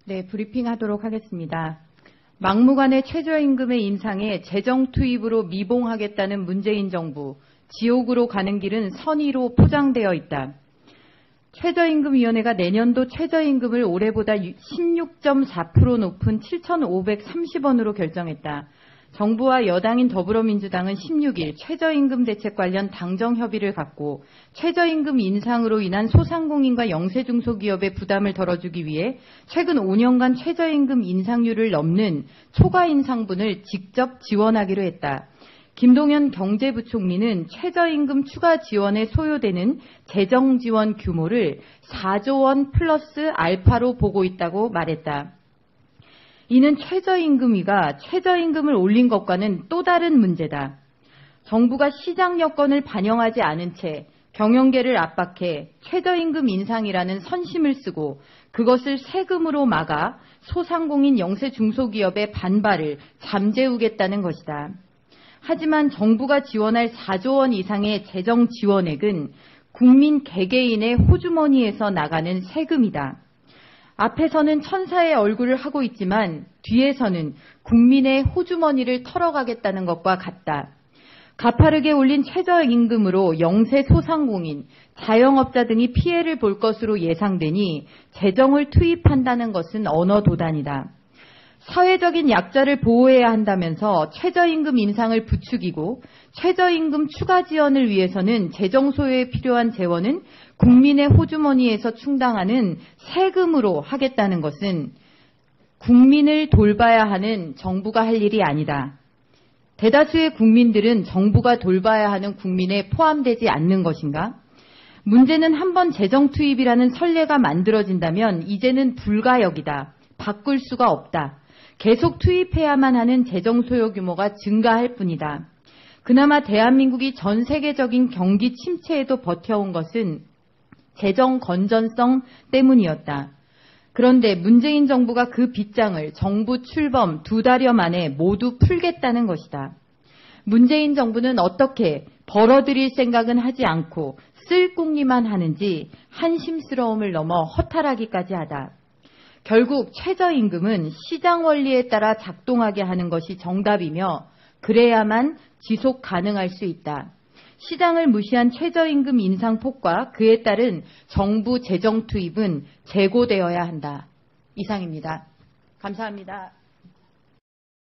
네, 브리핑하도록 하겠습니다. 막무가내 최저임금의 인상에 재정 투입으로 미봉하겠다는 문재인 정부, 지옥으로 가는 길은 선의로 포장되어 있다. 최저임금위원회가 내년도 최저임금을 올해보다 16.4% 높은 7,530원으로 결정했다. 정부와 여당인 더불어민주당은 16일 최저임금 대책 관련 당정 협의를 갖고 최저임금 인상으로 인한 소상공인과 영세중소기업의 부담을 덜어주기 위해 최근 5년간 최저임금 인상률을 넘는 초과 인상분을 직접 지원하기로 했다. 김동연 경제부총리는 최저임금 추가 지원에 소요되는 재정지원 규모를 4조 원 플러스 알파로 보고 있다고 말했다. 이는 최저임금위가 최저임금을 올린 것과는 또 다른 문제다. 정부가 시장 여건을 반영하지 않은 채 경영계를 압박해 최저임금 인상이라는 선심을 쓰고 그것을 세금으로 막아 소상공인 영세중소기업의 반발을 잠재우겠다는 것이다. 하지만 정부가 지원할 4조 원 이상의 재정 지원액은 국민 개개인의 호주머니에서 나가는 세금이다. 앞에서는 천사의 얼굴을 하고 있지만 뒤에서는 국민의 호주머니를 털어가겠다는 것과 같다. 가파르게 올린 최저임금으로 영세 소상공인, 자영업자 등이 피해를 볼 것으로 예상되니 재정을 투입한다는 것은 언어도단이다. 사회적인 약자를 보호해야 한다면서 최저임금 인상을 부추기고 최저임금 추가 지원을 위해서는 재정 소요에 필요한 재원은 국민의 호주머니에서 충당하는 세금으로 하겠다는 것은 국민을 돌봐야 하는 정부가 할 일이 아니다. 대다수의 국민들은 정부가 돌봐야 하는 국민에 포함되지 않는 것인가? 문제는 한번 재정 투입이라는 선례가 만들어진다면 이제는 불가역이다. 바꿀 수가 없다. 계속 투입해야만 하는 재정 소요 규모가 증가할 뿐이다. 그나마 대한민국이 전 세계적인 경기 침체에도 버텨온 것은 재정 건전성 때문이었다. 그런데 문재인 정부가 그 빗장을 정부 출범 2달여 만에 모두 풀겠다는 것이다. 문재인 정부는 어떻게 벌어들일 생각은 하지 않고 쓸 궁리만 하는지 한심스러움을 넘어 허탈하기까지 하다. 결국 최저임금은 시장 원리에 따라 작동하게 하는 것이 정답이며 그래야만 지속 가능할 수 있다. 시장을 무시한 최저임금 인상폭과 그에 따른 정부 재정 투입은 재고되어야 한다. 이상입니다. 감사합니다.